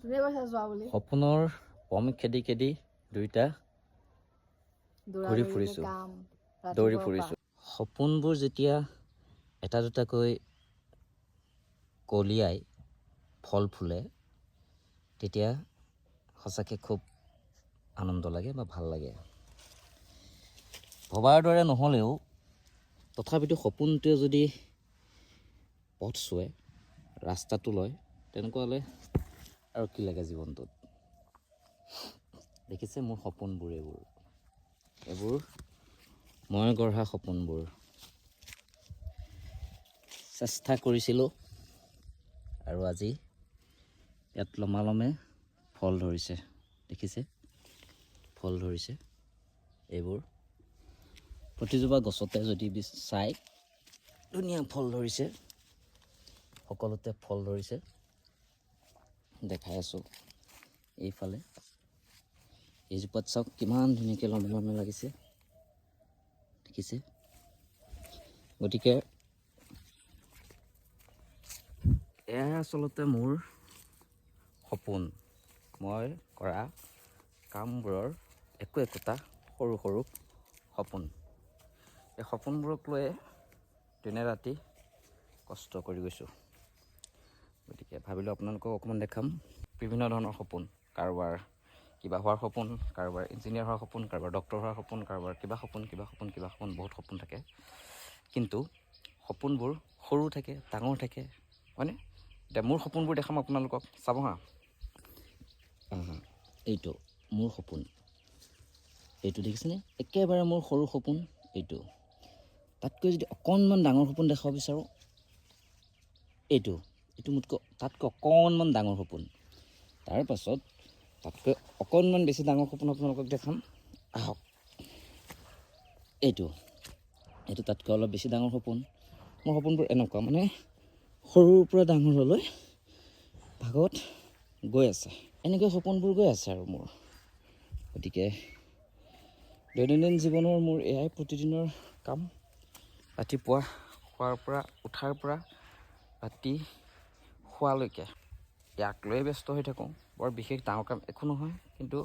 সপোনৰ পম খেদি খেদি দুইটা ঘূৰি ফুৰিছোঁ, দৌৰি ফুৰিছোঁ। সপোনবোৰ যেতিয়া এটা দুটাকৈ কলিয়াই ফল ফুলে তেতিয়া সঁচাকৈ খুব আনন্দ লাগে বা ভাল লাগে। ভবাৰ দৰে নহ'লেও তথাপিতো সপোনটোৱে যদি পথ চোৱে, ৰাস্তাটো লয়, তেনেকুৱা হ'লে আৰু কি লাগে জীৱনটোত। দেখিছে মোৰ সপোনবোৰ, এইবোৰ মই গঢ়া সপোনবোৰ। চেষ্টা কৰিছিলোঁ আৰু আজি ইয়াত লমালমে ফল ধৰিছে। দেখিছে ফল ধৰিছে। এইবোৰ প্ৰতিজোপা গছতে যদি চাই ধুনীয়া ফল ধৰিছে, সকলোতে ফল ধৰিছে। দেখাই আছোঁ এইফালে এইজোপাত চাওক কিমান ধুনীয়াকৈ লমে লমে লাগিছে, দেখিছে। গতিকে এয়া আচলতে মোৰ সপোন, মই কৰা কামবোৰৰ একোটা সৰু সৰু সপোন। এই সপোনবোৰক লৈ দিনে ৰাতি কষ্ট কৰি গৈছোঁ। গতিকে ভাবিলোঁ আপোনালোকক অকণমান দেখাম বিভিন্ন ধৰণৰ সপোন। কাৰোবাৰ কিবা হোৱাৰ সপোন, কাৰোবাৰ ইঞ্জিনিয়াৰ হোৱাৰ সপোন, কাৰোবাৰ ডক্টৰ হোৱাৰ সপোন, কাৰোবাৰ কিবা সপোন বহুত সপোন থাকে। কিন্তু সপোনবোৰ সৰু থাকে, ডাঙৰ থাকে, হয়নে? এতিয়া মোৰ সপোনবোৰ দেখাম আপোনালোকক, চাব হা। এইটো মোৰ সপোন, এইটো দেখিছেনে? একেবাৰে মোৰ সৰু সপোন এইটো। তাতকৈ যদি অকণমান ডাঙৰ সপোন দেখাব বিচাৰোঁ, এইটো মোতকৈ তাতকৈ অকণমান ডাঙৰ সপোন। তাৰপাছত তাতকৈ অকণমান বেছি ডাঙৰ সপোন আপোনালোকক দেখাম, আহক। এইটো তাতকৈ অলপ বেছি ডাঙৰ সপোন। মোৰ সপোনবোৰ এনেকুৱা, মানে সৰুৰ পৰা ডাঙৰলৈ ভাগত গৈ আছে, এনেকৈ সপোনবোৰ গৈ আছে আৰু মোৰ। গতিকে দৈনন্দিন জীৱনৰ মোৰ এয়াই প্ৰতিদিনৰ কাম। ৰাতিপুৱা উঠাৰ পৰা ৰাতি শোৱালৈকে ইয়াক লৈয়ে ব্যস্ত হৈ থাকোঁ। বৰ বিশেষ ডাঙৰ কাম একো নহয়, কিন্তু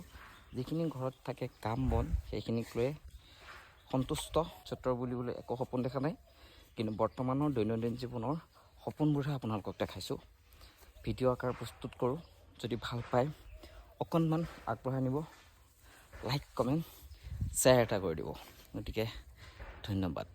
যিখিনি ঘৰত থাকে কাম বন, সেইখিনিক লৈ সন্তুষ্ট। চতৰ বুলিবলৈ একো সপোন দেখা নাই, কিন্তু বৰ্তমানৰ দৈনন্দিন জীৱনৰ সপোনবোৰহে আপোনালোকক দেখাইছোঁ। ভিডিঅ' আকাৰ প্ৰস্তুত কৰোঁ, যদি ভাল পায় অকণমান আগবঢ়াই নিব, লাইক কমেণ্ট শ্বেয়াৰ এটা কৰি দিব। গতিকে ধন্যবাদ।